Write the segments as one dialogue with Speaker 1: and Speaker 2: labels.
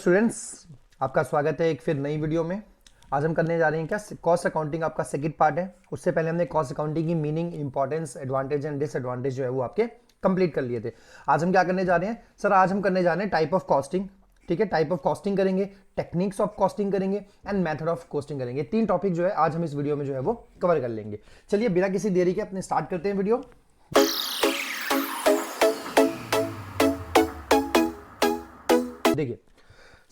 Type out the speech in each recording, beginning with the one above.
Speaker 1: Students, आपका स्वागत है एक फिर नई वीडियो में। आज हम करने जा रहे हैं क्या, कॉस्ट अकाउंटिंग आपका सेकंड पार्ट है। उससे पहले हमने कॉस्ट अकाउंटिंग की meaning, importance, advantage and disadvantage जो है वो आपके कंप्लीट कर लिए थे। आज हम क्या करने जा रहे हैं सर, आज हम करने जा रहे हैं टाइप ऑफ कॉस्टिंग। ठीक है, टाइप ऑफ कॉस्टिंग करेंगे, टेक्निक्स ऑफ कॉस्टिंग करेंगे एंड मेथड ऑफ कॉस्टिंग करेंगे। तीन टॉपिक जो है आज हम इस वीडियो में जो है वो कवर कर लेंगे। चलिए बिना किसी देरी के अपने स्टार्ट करते हैं वीडियो। देखिए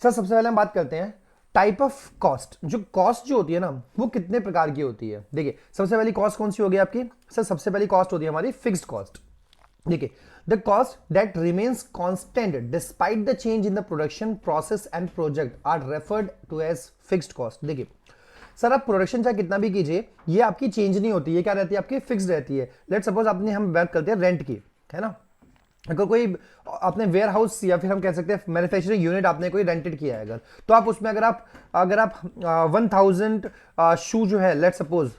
Speaker 1: सर, सबसे पहले हम बात करते हैं टाइप ऑफ कॉस्ट। जो कॉस्ट जो होती है ना वो कितने प्रकार की होती है। देखिए सबसे पहली कॉस्ट कौन सी होगी आपकी सर, सबसे पहली कॉस्ट होती है हमारी फिक्स्ड कॉस्ट। देखिए the cost that remains constant despite the change in the production process and project are referred to as fixed cost. देखिए सर, आप प्रोडक्शन चाहे कितना भी कीजिए, ये आपकी चेंज नहीं होती है, क्या रहती है आपकी फिक्स्ड रहती है। लेट सपोज आपने, हम बात करते हैं रेंट की, है ना। अगर कोई आपने वेयर हाउस या फिर हम कह सकते हैं मैन्युफैक्चरिंग यूनिट आपने कोई रेंटेड किया है अगर, तो आप उसमें अगर आप 1000 शू जो है लेट सपोज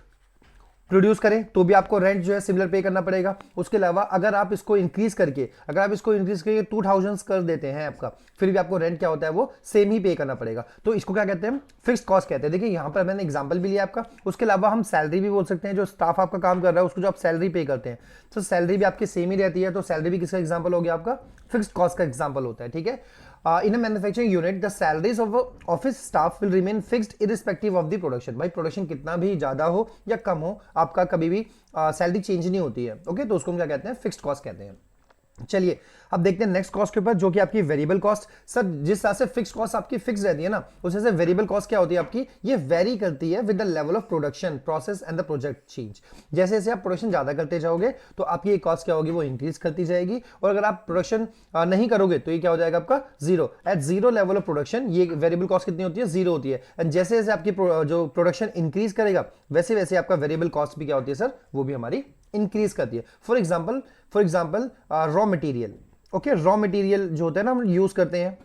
Speaker 1: प्रोड्यूस करें तो भी आपको रेंट जो है सिमिलर पे करना पड़ेगा। उसके अलावा अगर आप इसको इंक्रीज करके 2000 कर देते हैं आपका, फिर भी आपको रेंट क्या होता है वो सेम ही पे करना पड़ेगा। तो इसको क्या कहते हैं, फिक्स्ड कॉस्ट कहते हैं। देखिए यहाँ पर मैंने एग्जांपल भी लिया आपका। उसके अलावा हम सैलरी भी बोल सकते हैं, जो स्टाफ आपका काम कर रहा है उसको जो आप सैलरी पे करते हैं, तो सैलरी भी आपकी सेम ही रहती है। तो सैलरी भी किसका एग्जाम्पल हो गया, आपका फिक्स्ड कॉस्ट का एग्जाम्पल होता है। ठीक है, in a manufacturing unit the salaries of office staff will remain fixed irrespective of the production। भाई प्रोडक्शन कितना भी ज्यादा हो या कम हो, आपका कभी भी सैलरी चेंज नहीं होती है। ओके, तो उसको हम क्या कहते हैं, फिक्स्ड कॉस्ट कहते हैं। चलिए अब देखते हैं नेक्स्ट कॉस्ट के ऊपर, जो कि आपकी वेरिएबल कॉस्ट। सर जिस तरह से फिक्स्ड कॉस्ट आपकी फिक्स रहती है ना, उस तरह से वेरिएबल कॉस्ट क्या होती है आपकी, ये वेरी करती है with the level of production process and the project change. जैसे जैसे आप प्रोडक्शन ज्यादा करते जाओगे तो आपकी ये कॉस्ट क्या होगी, वो इंक्रीज करती जाएगी। और अगर आप प्रोडक्शन नहीं करोगे तो ये क्या हो जाएगा आपका zero. At zero level of production ये वेरिएबल कॉस्ट कितनी होती है, जीरो होती है। एंड जैसे जैसे आपकी जो प्रोडक्शन इंक्रीज करेगा वैसे वैसे आपका वेरिएबल कॉस्ट भी क्या होती है सर, वो भी हमारी इंक्रीज करती है। For example raw material. Okay, raw material जो होता है ना हम यूज करते हैं,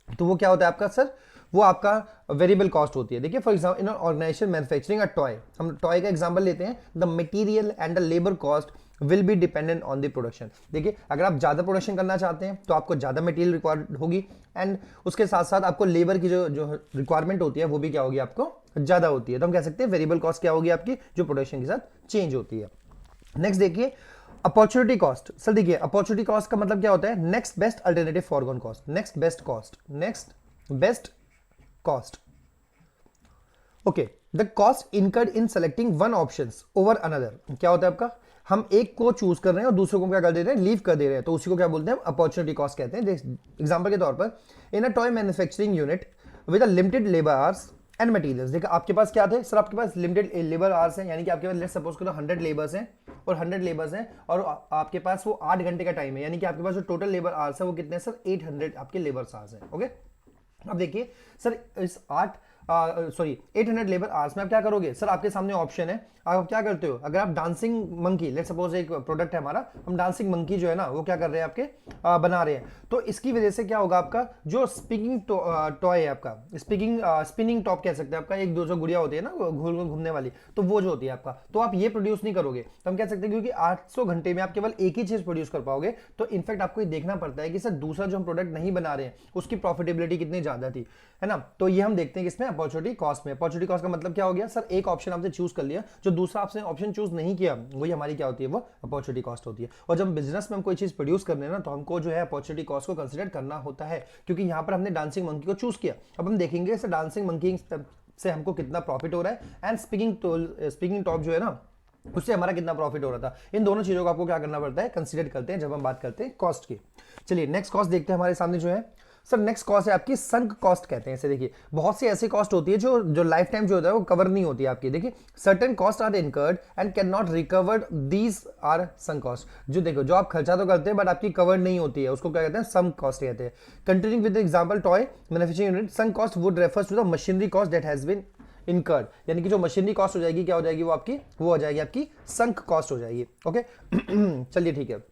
Speaker 1: तो वो क्या होता है आपका सर, वो आपका वेरिएबल कॉस्ट होती है। देखिए for example in organization manufacturing a toy, हम टॉय का एग्जांपल लेते हैं। The material and the labour cost will be dependent on the production. देखिए अगर आप ज्यादा प्रोडक्शन करना चाहते हैं तो आपको ज्यादा मटेरियल रिक्वायर्ड होगी, एंड उसके साथ साथ आपको लेबर की जो रिक्वायरमेंट होती है वो भी क्या होगी, आपको ज्यादा होती है। तो हम कह सकते हैं वेरिएबल कॉस्ट क्या होगी आपकी, जो प्रोडक्शन के साथ चेंज होती है। नेक्स्ट देखिए अपॉर्चुनिटी कॉस्ट। सर देखिए अपॉर्चुनिटी कॉस्ट का मतलब क्या होता है, next best alternative foregone cost, next best cost. Okay, the cost incurred in selecting one options over another. क्या होता है आपका, हम एक को चूज कर रहे हैं और दूसरे को क्या कर दे रहे हैं, लीव कर दे रहे हैं, तो उसी को क्या बोलते हैं, अपॉर्चुनिटी कॉस्ट कहते हैं। एग्जांपल के तौर पर in a toy manufacturing unit with a limited labour hours and materials. देखो आपके पास क्या थे सर, आपके पास लिमिटेड लेबर आवर्स हैं, यानी कि आपके पास लेट्स सपोज करो 100 लेबर्स हैं और 100 लेबर्स हैं और आपके पास वो 8 घंटे का टाइम है, यानी कि आपके पास जो टोटल लेबर आवर्स है वो कितने हैं सर, 800 आपके लेबर आवर्स हैं। ओके, अब देखिए सर इस 800 लेबर आवर्स में आप क्या करोगे सर, आपके सामने ऑप्शन है, आप क्या करते हो, अगर आप डांसिंग मंकी, लेट्स सपोज एक प्रोडक्ट है हमारा, हम डांसिंग मंकी जो है ना वो क्या कर रहे हैं आपके बना रहे हैं, तो इसकी वजह से क्या होगा, आपका जो स्पीकिंग टॉय है आपका, स्पिनिंग टॉप कह सकते हैं आपका, एक दो जो गुड़िया होती है ना घूमने वाली, तो वो जो होती है आपका, तो आप ये प्रोड्यूस नहीं करोगे। तो हम कह सकते हैं क्योंकि 800 घंटे में आप केवल एक ही चीज प्रोड्यूस कर पाओगे, तो इनफैक्ट आपको ये देखना पड़ता है कि सर दूसरा जो हम प्रोडक्ट नहीं बना रहे हैं उसकी प्रॉफिटेबिलिटी कितनी ज्यादा थी, है ना। तो ये हम देखते हैं किसमें, अपॉर्चुनिटी कॉस्ट में। अपॉर्चुनिटी कॉस्ट का मतलब क्या हो गया सर, एक ऑप्शन आपने चूज कर लिया, जो दूसरा आपने ऑप्शन चूज नहीं किया वही हमारी क्या होती है, वो अपॉर्चुनिटी कॉस्ट होती है। और जब बिजनेस में हम कोई चीज प्रोड्यूस करने ना, तो हमको जो है अपॉर्चुनिटी कॉस्ट को कंसीडर करना होता है, क्योंकि यहां पर हमने डांसिंग मंकी को चूज किया। अब हम देखेंगे सर डांसिंग मंकी से हमको कितना प्रॉफिट हो रहा है, एंड स्पीकिंग टॉप जो है ना उससे हमारा कितना प्रॉफिट हो रहा था। इन दोनों चीजों को आपको क्या करना पड़ता है, कंसीडर करते हैं जब हम बात करते हैं कॉस्ट की। चलिए नेक्स्ट कॉस्ट देखते हैं हमारे सामने जो है सर, नेक्स्ट कॉस्ट है आपकी संक कॉस्ट कहते हैं इसे। देखिए बहुत सी ऐसी कॉस्ट होती है जो लाइफ टाइम जो होता है वो कवर नहीं होती है आपकी। देखिए certain cost are incurred and can not recovered, these are sunk cost. जो देखो जो आप खर्चा तो करते हैं बट आपकी कवर नहीं होती है, उसको क्या कहते हैं, संक कॉस्ट कहते हैं। Continuing with example toy manufacturing unit, sunk cost would refers to the machinery cost that has been incurred, यानी कि जो मशीनरी कॉस्ट हो जाएगी क्या हो जाएगी, वो हो जाएगी आपकी संक कॉस्ट हो जाएगी। ओके चलिए ठीक है,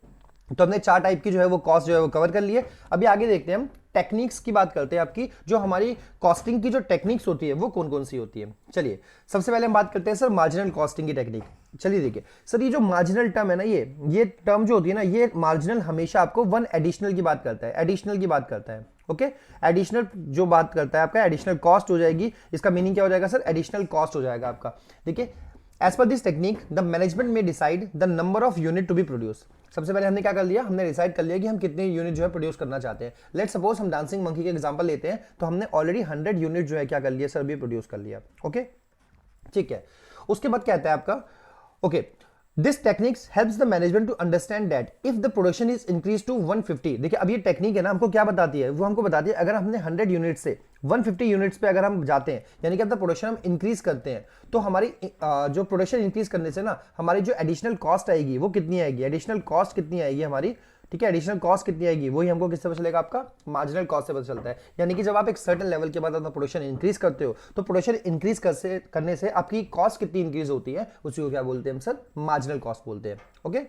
Speaker 1: तो हमने 4 टाइप की जो है वो कॉस्ट जो है वो कवर कर लिए। अभी आगे देखते हैं हम टेक्निक्स की बात करते हैं, आपकी जो हमारी कॉस्टिंग की जो टेक्निक्स होती है वो कौन कौन सी होती है। चलिए सबसे पहले हम बात करते हैं सर मार्जिनल कॉस्टिंग की टेक्निक। चलिए देखिए सर, ये जो मार्जिनल टर्म है ना, ये टर्म जो होती है ना, ये मार्जिनल हमेशा आपको वन एडिशनल की बात करता है, एडिशनल की बात करता है। ओके। एडिशनल जो बात करता है आपका एडिशनल कॉस्ट हो जाएगी, इसका मीनिंग क्या हो जाएगा सर, एडिशनल कॉस्ट हो जाएगा आपका। देखिए as per this technique the management में decide the number of unit to be produce. सबसे पहले हमने क्या कर लिया, हमने डिसाइड कर लिया कि हम कितने यूनिट जो है प्रोड्यूस करना चाहते हैं। लेट सपोज हम डांसिंग मंकी के एग्जांपल लेते हैं, तो हमने ऑलरेडी 100 यूनिट जो है क्या कर लिया सर, अभी प्रोड्यूस कर लिया। ओके ठीक है। उसके बाद कहता है आपका okay, this techniques helps the management to understand that if the production is increase to 150। देखिए अब ये टेक्निक है ना, हमको क्या बताती है, वो हमको बताती है अगर हमने 100 यूनिट से 150 यूनिट्स पे अगर हम जाते हैं, यानी कि अपना प्रोडक्शन हम इंक्रीज करते हैं, तो हमारी जो प्रोडक्शन इंक्रीज करने से ना हमारी जो एडिशनल कॉस्ट आएगी वो कितनी आएगी, एडिशनल कॉस्ट कितनी आएगी हमारी, ठीक है। एडिशनल कॉस्ट कितनी आएगी वही हमको किससे पता चलेगा, आपका मार्जिनल कॉस्ट से पता चलता है। यानी कि जब आप एक सर्टेन लेवल के बाद अपना प्रोडक्शन इंक्रीज करते हो, तो प्रोडक्शन इंक्रीज करने से आपकी कॉस्ट कितनी इंक्रीज होती है, उसी को क्या बोलते हैं हम सर, मार्जिनल कॉस्ट बोलते हैं। ओके।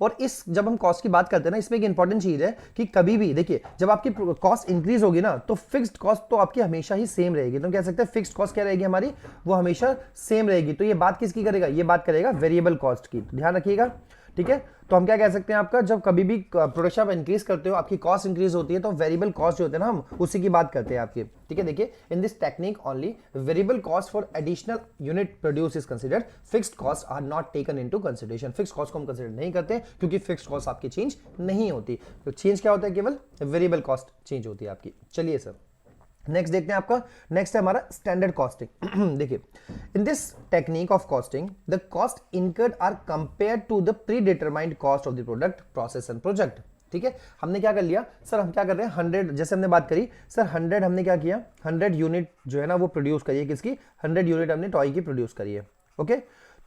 Speaker 1: और इस जब हम कॉस्ट की बात करते हैं ना, इसमें एक इंपॉर्टेंट चीज है कि कभी भी देखिए जब आपकी कॉस्ट इंक्रीज होगी ना, तो फिक्स्ड कॉस्ट तो आपकी हमेशा ही सेम रहेगी। तो कह सकते हैं फिक्स्ड कॉस्ट क्या रहेगी हमारी, वो हमेशा सेम रहेगी। तो ये बात किसकी करेगा, ये बात करेगा वेरिएबल कॉस्ट की, तो ध्यान रखिएगा। ठीक है, तो हम क्या कह सकते हैं, आपका जब कभी भी प्रोडक्शन आप इंक्रीज करते हो, आपकी कॉस्ट इंक्रीज होती है, तो वेरिएबल कॉस्ट जो होते हैं ना, हम उसी की बात करते हैं आपकी। ठीक है, देखिए in this technique only variable cost for additional unit produce is considered, fixed cost are not taken into consideration. Fixed cost को हम कंसीडर नहीं करते क्योंकि फिक्स्ड कॉस्ट आपकी चेंज नहीं होती। तो चेंज क्या होता है, केवल वेरिएबल कॉस्ट चेंज होती है आपकी। चलिए सर नेक्स्ट देखते हैं आपका, नेक्स्ट है हमारा स्टैंडर्ड कॉस्टिंग। देखिए in this technique of costing the cost incurred are compare to the pre determined cost of the product process and project. ठीक है, हमने क्या कर लिया सर, हम क्या कर रहे हैं 100, जैसे हमने बात करी सर 100 हमने क्या किया, 100 यूनिट जो है ना वो प्रोड्यूस करिए, किसकी 100 यूनिट हमने टॉय की प्रोड्यूस करी है। ओके,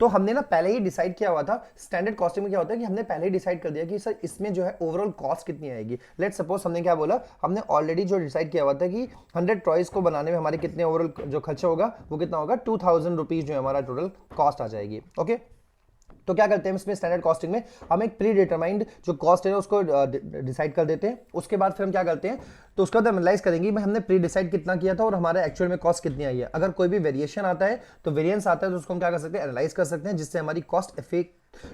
Speaker 1: तो हमने ना पहले ही डिसाइड किया हुआ था। स्टैंडर्ड कॉस्टिंग में क्या होता है कि हमने पहले ही डिसाइड कर दिया कि सर इसमें जो है ओवरऑल कॉस्ट कितनी आएगी। लेट सपोज हमने क्या बोला, हमने ऑलरेडी जो डिसाइड किया हुआ था कि 100 टॉयज को बनाने में हमारे कितने ओवरऑल जो खर्चा होगा वो कितना होगा, 2000 रुपीज जो हमारा टोटल कॉस्ट आ जाएगी। ओके, तो क्या करते हैं इसमें स्टैंडर्ड कॉस्टिंग में, हम एक प्री डिटरमाइंड जो कॉस्ट है उसको डिसाइड कर देते हैं। उसके बाद फिर हम क्या करते हैं, तो उसका बाद एनालाइज करेंगे भाई हमने प्री डिसाइड कितना किया था और हमारे एक्चुअल में कॉस्ट कितनी आई है। अगर कोई भी वेरिएशन आता है, तो वेरिएंस आता है, तो उसको हम क्या कर सकते हैं, एनालाइज कर सकते हैं, जिससे हमारी कॉस्ट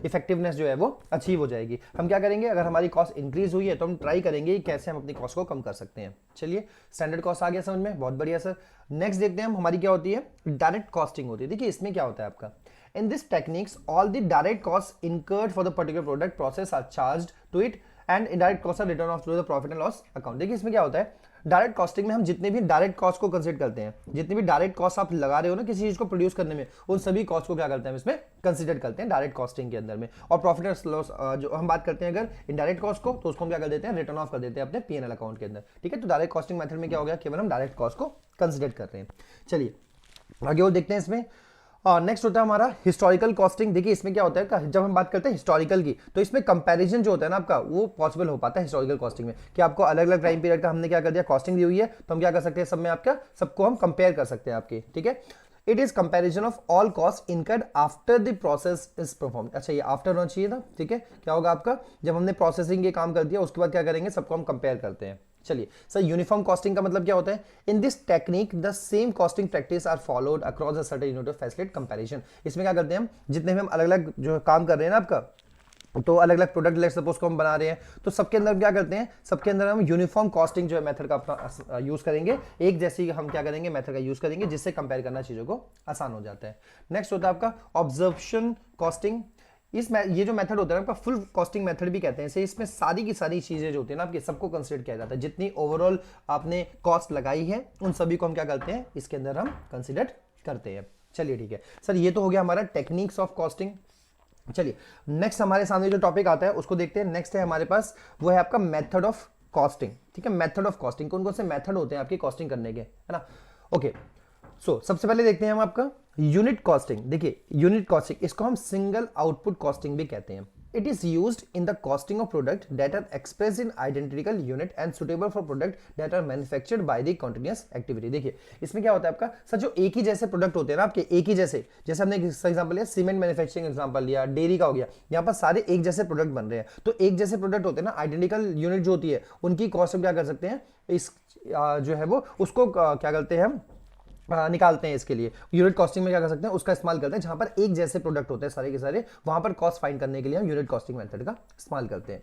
Speaker 1: इफेक्टिवनेस जो है वो अचीव हो जाएगी। हम क्या करेंगे, अगर हमारी कॉस्ट इंक्रीज हुई है तो हम ट्राई करेंगे कैसे हम अपनी कॉस्ट को कम कर सकते हैं। चलिए स्टैंडर्ड कॉस्ट आ गया समझ में, बहुत बढ़िया सर। नेक्स्ट देखते हैं हम, हमारी क्या होती है, डायरेक्ट कॉस्टिंग होती है। देखिए इसमें क्या होता है आपका, in this techniques all the direct costs incurred for the particular product process are charged to it and indirect costs are written off to the profit and loss account। देखिए इसमें क्या होता है, डायरेक्ट कॉस्टिंग में हम जितने भी direct cost को कंसीडर करते हैं, जितने भी डायरेक्ट कॉस्ट आप लगा रहे हो ना किसी चीज को प्रोड्यूस करने में, उन सभी कॉस्ट को क्या करते हैं इसमें कंसीडर करते हैं डायरेक्ट कॉस्टिंग के अंदर में। और प्रॉफिट एंड लॉस जो हम बात करते हैं अगर इनडायरेक्ट कॉस्ट को, तो उसको हम क्या कर देते हैं, रिटर्न ऑफ कर देते हैं अपने पीएनएल अकाउंट के अंदर। ठीक है, तो डायरेक्ट कॉस्टिंग मेथड में क्या हो गया, केवल हम डायरेक्ट कॉस्ट को कंसीडर कर रहे हैं। चलिए आगे और देखते हैं इसमें। नेक्स्ट होता है हमारा हिस्टोरिकल कॉस्टिंग। देखिए इसमें क्या होता है, जब हम बात करते हैं हिस्टोरिकल की, तो इसमें कंपैरिजन जो होता है ना आपका, वो पॉसिबल हो पाता है हिस्टोरिकल कॉस्टिंग में, कि आपको अलग अलग टाइम पीरियड का हमने क्या कर दिया, कॉस्टिंग दी हुई है, तो हम क्या कर सकते हैं, सब में आपका सबको हम कंपेयर कर सकते हैं आपके। ठीक है, it is comparison of all cost incurred after the process is perform. अच्छा ये आफ्टर होना चाहिए था। ठीक है, क्या होगा आपका, जब हमने प्रोसेसिंग के काम कर दिया उसके बाद क्या करेंगे, सबको हम कंपेयर करते हैं। चलिए सर यूनिफॉर्म कॉस्टिंग का मतलब क्या होता है, in this technique the same costing practice are followed across a certain unit of facilitate comparison. इसमें क्या करते हैं हम, जितने भी हम अलग अलग जो काम कर रहे हैं ना आपका, तो अलग अलग प्रोडक्ट लेट सपोज को हम बना रहे हैं, तो सबके अंदर क्या करते हैं, सबके अंदर हम यूनिफॉर्म कॉस्टिंग जो है मेथड का अपना यूज करेंगे, एक जैसी हम क्या करेंगे मेथड का यूज करेंगे, जिससे कंपेयर करना चीजों को आसान हो जाता है। नेक्स्ट होता है आपका ऑब्जर्वेशन कॉस्टिंग। ये जो मेथड होता है आपका फुल कॉस्टिंग मेथड भी कहते हैं इसे। इसमें सारी की सारी चीजें जो होती है ना आपके, सबको कंसीडर किया जाता है, जितनी ओवरऑल आपने कॉस्ट लगाई है उन सभी को हम क्या करते हैं, इसके अंदर हम कंसीडर करते हैं। चलिए ठीक है सर, ये तो हो गया हमारा टेक्निक्स ऑफ कॉस्टिंग। चलिए नेक्स्ट हमारे सामने जो टॉपिक आता है उसको देखते हैं। नेक्स्ट है हमारे पास, वो है आपका मेथड ऑफ कॉस्टिंग। ठीक है, मेथड ऑफ कॉस्टिंग, कौन कौन से मेथड होते हैं आपकी कॉस्टिंग करने के, है ना। ओके सो सबसे पहले देखते हैं हम आपका यूनिट कॉस्टिंग। देखिए यूनिट कॉस्टिंग, इसको हम सिंगल आउटपुट कॉस्टिंग भी कहते हैं। It is used in the costing of product that are expressed in identical unit and suitable for product that are manufactured by the continuous activity. देखिए इसमें क्या होता है आपका सर, जो एक ही जैसे प्रोडक्ट होते हैं ना आपके, एक ही जैसे हमने एग्जांपल लिया सीमेंट मैन्युफैक्चरिंग एग्जांपल लिया, डेयरी का हो गया, यहाँ पर सारे एक जैसे प्रोडक्ट बन रहे हैं, तो एक जैसे प्रोडक्ट होते हैं ना, आइडेंटिकल यूनिट जो होती है उनकी कॉस्ट हम क्या कर सकते हैं, इस जो है वो उसको क्या करते हैं हम निकालते हैं। इसके लिए यूनिट कॉस्टिंग में क्या कर सकते हैं, उसका इस्तेमाल करते हैं, जहां पर एक जैसे प्रोडक्ट होते हैं सारे के सारे, वहां पर कॉस्ट फाइंड करने के लिए हम यूनिट कॉस्टिंग मेथड का इस्तेमाल करते हैं।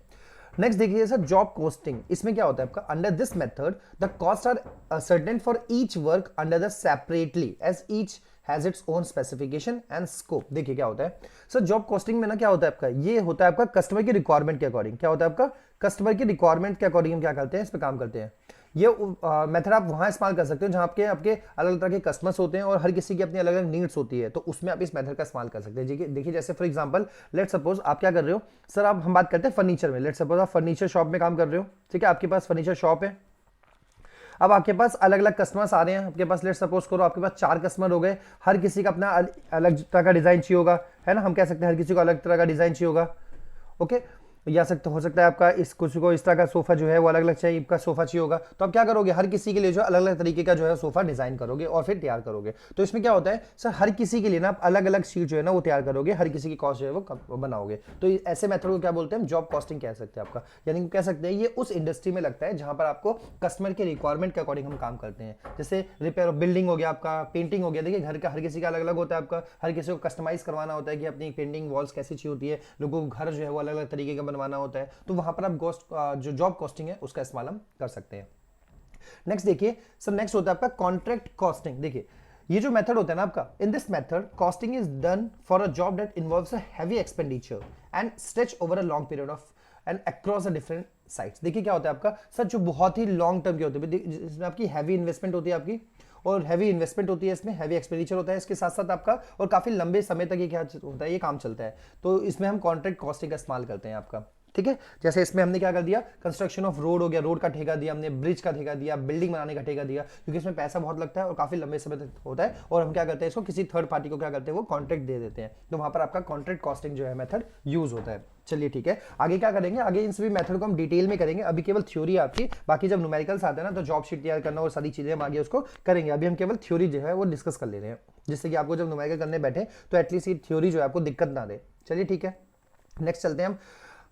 Speaker 1: नेक्स्ट देखिए सर जॉब कॉस्टिंग, इसमें क्या होता है आपका, under this method the cost are certain for each work under the separately as each has its own specification and scope. देखिए क्या होता है सर जॉब कॉस्टिंग में ना, क्या होता है आपका, ये होता है आपका कस्टमर की रिक्वायरमेंट के अकॉर्डिंग, क्या होता है आपका कस्टमर की रिक्वायरमेंट के अकॉर्डिंग हम क्या करते हैं, इस पे काम करते हैं। ये मेथड आप वहां इस्तेमाल कर सकते हो जहां आपके आपके अलग अलग तरह के कस्टमर्स होते हैं और हर किसी की अपनी अलग अलग नीड्स होती है, तो उसमें आप इस मेथड का इस्तेमाल कर सकते हैं। देखिए जैसे फॉर एग्जांपल लेट सपोज आप क्या कर रहे हो सर, आप हम बात करते हैं फर्नीचर में, लेट सपोज आप फर्नीचर शॉप में काम कर रहे हो, ठीक है, आपके पास फर्नीचर शॉप है। अब आपके पास अलग अलग कस्टमर्स आ रहे हैं, आपके पास लेट सपोज करो आपके पास 4 कस्टमर हो गए, हर किसी का अपना अलग तरह का डिजाइन चाहिए होगा, है ना, हम कह सकते हैं हर किसी को अलग तरह का डिजाइन चाहिए होगा। ओके, या हो सकता है आपका इस कुछ को इस तरह का सोफा जो है वो अलग अलग चाहिए का सोफा चाहिए होगा, तो आप क्या करोगे, हर किसी के लिए जो अलग अलग तरीके का जो है सोफा डिजाइन करोगे और फिर तैयार करोगे। तो इसमें क्या होता है सर, हर किसी के लिए ना आप अलग अलग शीट जो है ना वो तैयार करोगे, हर किसी की कॉस्ट जो है वो बनाओगे। तो ऐसे मेथड को क्या बोलते हैं, जॉब कॉस्टिंग कह सकते हैं आपका, यानी कह सकते हैं ये उस इंडस्ट्री में लगता है जहां पर आपको कस्टमर के रिक्वायरमेंट के अकॉर्डिंग हम काम करते हैं। जैसे रिपेयर ऑफ बिल्डिंग हो गया आपका, पेंटिंग हो गया, देखिए घर का हर किसी का अलग अलग होता है आपका, हर किसी को कस्टमाइज करवाना होता है कि अपनी पेंटिंग वॉल्स कैसी चाहिए होती है, लोगों को घर जो है वो अलग अलग तरीके का बनवाना होता है, तो वहां पर आप जो जॉब कॉस्टिंग है उसका इस्तेमाल हम कर सकते हैं। नेक्स्ट देखिए सर, नेक्स्ट होता है आपका कॉन्ट्रैक्ट कॉस्टिंग। देखिए ये जो मेथड होता है ना आपका, in this method costing is done for a job that involves a heavy expenditure and stretch over a long period of and across the different sites. देखिए क्या होता है आपका सर, जो बहुत ही लॉन्ग टर्म के होते हैं, जिसमें आपकी हैवी इन्वेस्टमेंट होती है आपकी, और हैवी इन्वेस्टमेंट होती है, इसमें हैवी एक्सपेंडिचर होता है इसके साथ साथ आपका, और काफी लंबे समय तक ये क्या होता है, ये काम चलता है, तो इसमें हम कॉन्ट्रैक्ट कॉस्टिंग का इस्तेमाल करते हैं आपका, ठीक है। जैसे इसमें हमने क्या कर दिया, कंस्ट्रक्शन ऑफ रोड हो गया, रोड का ठेका दिया हमने, ब्रिज का ठेका दिया, बिल्डिंग बनाने का ठेका दिया, क्योंकि इसमें पैसा बहुत लगता है और काफी लंबे समय तक होता है, और हम क्या करते हैं इसको किसी थर्ड पार्टी को क्या करते हैं, वो कॉन्ट्रैक्ट दे देते हैं, तो वहां पर आपका कॉन्ट्रैक्ट कॉस्टिंग जो है मेथड यूज होता है। चलिए ठीक है, आगे क्या करेंगे, आगे इन सभी मेथड को हम डिटेल में करेंगे, अभी केवल थ्योरी आपकी, बाकी जब न्यूमेरिकल्स आते हैं ना तो जॉब शीट तैयार करना और सारी चीजें हम आगे उसको करेंगे, अभी हम केवल थ्योरी जो है वो डिस्कस कर ले रहे हैं, जिससे कि आपको जब न्यूमेरिकल करने बैठे तो एटलीस्ट ये थ्योरी जो है आपको दिक्कत ना दे। चलिए ठीक है, नेक्स्ट चलते हैं हम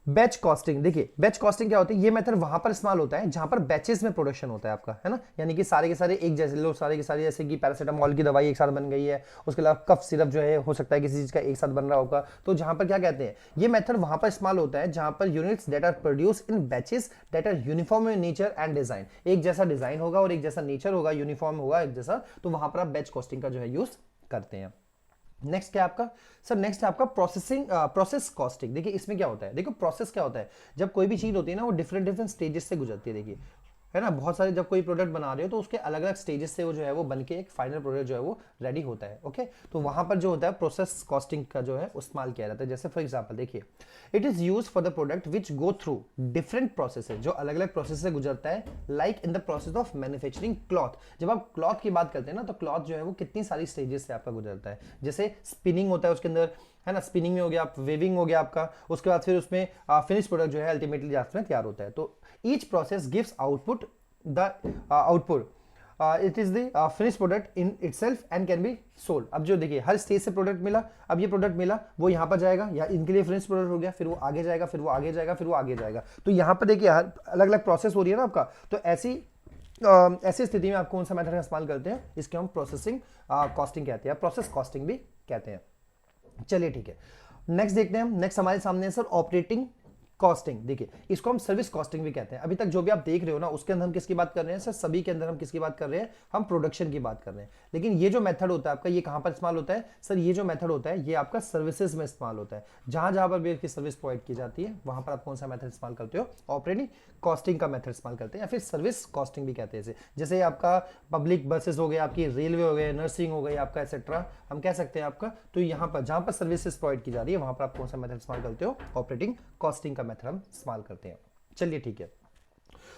Speaker 1: बैच कॉस्टिंग। देखिए बैच कॉस्टिंग क्या होती है, ये मेथड वहां पर इस्तेमाल होता है जहां पर बैचेस में प्रोडक्शन होता है आपका, है ना, यानी कि सारे के सारे एक जैसे लो, सारे के सारे जैसे कि पैरासीटामोल की दवाई एक साथ बन गई है, उसके अलावा कफ सिरप जो है हो सकता है किसी चीज का एक साथ बन रहा होगा, तो जहां पर क्या कहते हैं, ये मेथड वहां पर इस्तेमाल होता है जहां पर units that are produce in batches that are uniform in nature and design, एक जैसा डिजाइन होगा और एक जैसा नेचर होगा, यूनिफॉर्म होगा एक जैसा, तो वहां पर आप बैच कॉस्टिंग का जो है यूज करते हैं। नेक्स्ट क्या आपका सर, नेक्स्ट है आपका प्रोसेस कॉस्टिंग। देखिए इसमें क्या होता है, देखो प्रोसेस क्या होता है, जब कोई भी चीज होती है ना वो डिफरेंट डिफरेंट स्टेजेस से गुजरती है, देखिए है ना, बहुत सारे जब कोई प्रोडक्ट बना रहे हो तो उसके अलग अलग स्टेजेस से वो जो है वो बन के एक फाइनल प्रोडक्ट जो है वो रेडी होता है। ओके, तो वहां पर जो होता है प्रोसेस कॉस्टिंग का जो है इस्तेमाल किया जाता है। जैसे फॉर एग्जांपल देखिए, it is use for the product which go through different processes, जो अलग अलग प्रोसेस से गुजरता है, like in the process of manufacturing cloth. जब आप क्लॉथ की बात करते हैं ना तो क्लॉथ जो है वो कितनी सारी स्टेजेस से आपका गुजरता है, जैसे स्पिनिंग होता है उसके अंदर, है ना, स्पिनिंग में हो गया, आप वेविंग हो गया आपका, उसके बाद फिर उसमें फिनिश प्रोडक्ट जो है अल्टीमेटली जास्ट में तैयार होता है। तो each process gives output the output, it is the finish product in itself and can be sold. अब जो देखिए हर स्टेज से प्रोडक्ट मिला, अब ये प्रोडक्ट मिला वो यहाँ पर जाएगा, या इनके लिए फिनिश प्रोडक्ट हो गया, फिर वो आगे जाएगा, फिर वो आगे जाएगा, फिर वो आगे जाएगा, तो यहाँ पर देखिए हर अलग अलग प्रोसेस हो रही है ना आपका, तो ऐसी स्थिति में आप कौन सा मेथड का इस्तेमाल करते हैं, इसके हम प्रोसेसिंग कॉस्टिंग कहते हैं, प्रोसेस कॉस्टिंग भी कहते हैं। चलिए ठीक है, नेक्स्ट देखते हैं हम, नेक्स्ट हमारे सामने है सर ऑपरेटिंग कॉस्टिंग। देखिए इसको हम सर्विस कॉस्टिंग भी कहते हैं। अभी तक जो भी आप देख रहे हो ना उसके अंदर हम किसकी बात कर रहे हैं सर, सभी के अंदर हम किसकी बात कर रहे हैं, हम प्रोडक्शन की बात कर रहे हैं। लेकिन ये जो मेथड होता है आपका, ये कहां पर इस्तेमाल होता है सर, ये जो मेथड होता है ये आपका सर्विसेज में इस्तेमाल होता है, जहां जहां पर भी इसकी सर्विस प्रोवाइड की जाती है वहां पर आप कौन सा मेथड इस्तेमाल करते हो, ऑपरेटिंग कॉस्टिंग का मेथड इस्तेमाल करते हैं, या फिर सर्विस कॉस्टिंग भी कहते हैं इसे। जैसे आपका पब्लिक बसेस हो गए, आपकी रेलवे हो गए, नर्सिंग हो गई आपका, एक्सेट्रा हम कह सकते हैं आपका। तो यहाँ पर जहां पर सर्विसेज प्रोवाइड की जा रही है वहां पर आप कौन सा मेथड इस्तेमाल करते हो, ऑपरेटिंग कॉस्टिंग का मेथड हम इस्तेमाल करते हैं। चलिए ठीक है,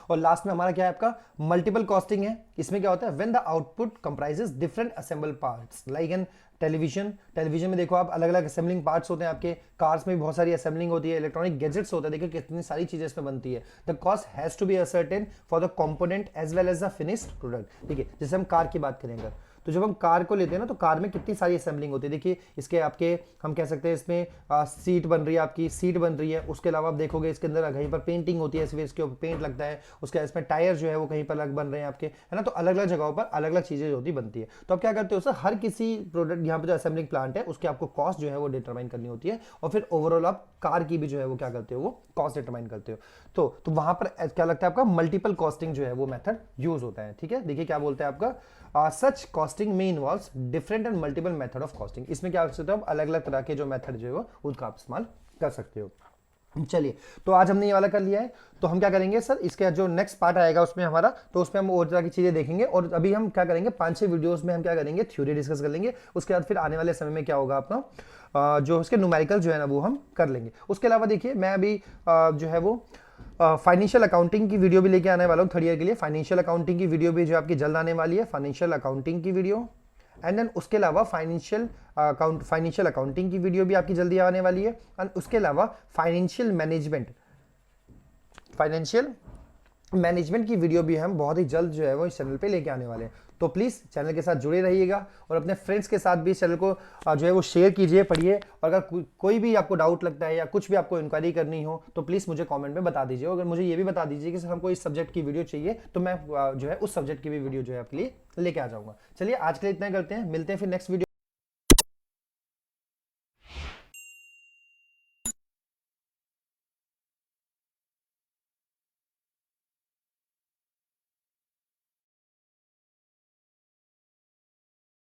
Speaker 1: और लास्ट में हमारा क्या है आपका मल्टीपल कॉस्टिंग है। इसमें क्या होता है, when the output comprises different assemble parts like an television में देखो आप अलग अलग असेंबलिंग पार्ट्स होते हैं आपके, कार्स में भी बहुत सारी असेंबलिंग होती है, इलेक्ट्रॉनिक गैजेट्स होता है, देखिए कितनी सारी चीजें इसमें बनती है। The cost has to be ascertain for the component as well as the finished product. ठीक है, जैसे हम कार की बात करेंगे तो जब हम कार को लेते हैं ना तो कार में कितनी सारी असेंबलिंग होती है। देखिए इसके आपके हम कह सकते हैं इसमें सीट बन रही है, आपकी सीट बन रही है, उसके अलावा आप देखोगे इसके अंदर कहीं पर पेंटिंग होती है, इसके ऊपर पेंट लगता है, उसके इसमें टायर जो है वो कहीं पर अलग बन रहे हैं आपके, है ना। तो अलग अलग जगहों पर अलग अलग चीजें होती बनती है। तो आप क्या करते हो सर, हर किसी प्रोडक्ट यहाँ पर जो असेंबलिंग प्लांट है उसकी आपको कॉस्ट जो है वो डिटरमाइन करनी होती है, और फिर ओवरऑल आप कार की भी जो है वो क्या करते हो, वो कॉस्ट डिटरमाइन करते हो। तो वहां पर क्या लगता है आपका मल्टीपल कॉस्टिंग जो है वो मेथड यूज होता है। ठीक है, देखिए क्या बोलते हैं आपका, सच कॉस्टिंग में involves different and multiple method of costing. इसमें क्या कर सकते हो आप, अलग अलग तरह के जो मेथड जो है वो उसका आप इस्तेमाल कर सकते हो। चलिए, तो आज हमने ये वाला कर लिया है। तो हम क्या करेंगे सर, इसके जो नेक्स्ट पार्ट आएगा उसमें हमारा, तो उसमें हम और तरह की चीजें देखेंगे। और अभी हम क्या करेंगे, 5-6 वीडियोस में हम क्या करेंगे, थ्योरी डिस्कस कर लेंगे। उसके बाद फिर आने वाले समय में क्या होगा अपना जो उसके न्यूमेरिकल जो है ना वो हम कर लेंगे। उसके अलावा देखिए मैं अभी जो है वो फाइनेंशियल अकाउंटिंग की वीडियो भी लेके आने वाला हूँ थर्ड ईयर के लिए। फाइनेंशियल अकाउंटिंग की वीडियो भी जो आपकी जल्द आने वाली है, फाइनेंशियल अकाउंटिंग की वीडियो। एंड देन उसके अलावा फाइनेंशियल अकाउंटिंग की वीडियो भी आपकी जल्दी आने वाली है। एंड उसके अलावा फाइनेंशियल मैनेजमेंट की वीडियो भी हम बहुत ही जल्द जो है वो इस चैनल पे लेके आने वाले हैं। तो प्लीज़ चैनल के साथ जुड़े रहिएगा और अपने फ्रेंड्स के साथ भी इस चैनल को जो है वो शेयर कीजिए, पढ़िए। और अगर कोई भी आपको डाउट लगता है या कुछ भी आपको इंक्वायरी करनी हो तो प्लीज़ मुझे कमेंट में बता दीजिए। अगर मुझे ये भी बता दीजिए कि सर हमको इस सब्जेक्ट की वीडियो चाहिए, तो मैं जो है उस सब्जेक्ट की भी वीडियो जो है आपके लिए लेके आ जाऊँगा। चलिए आज के लिए इतना करते हैं, मिलते हैं फिर नेक्स्ट वीडियो।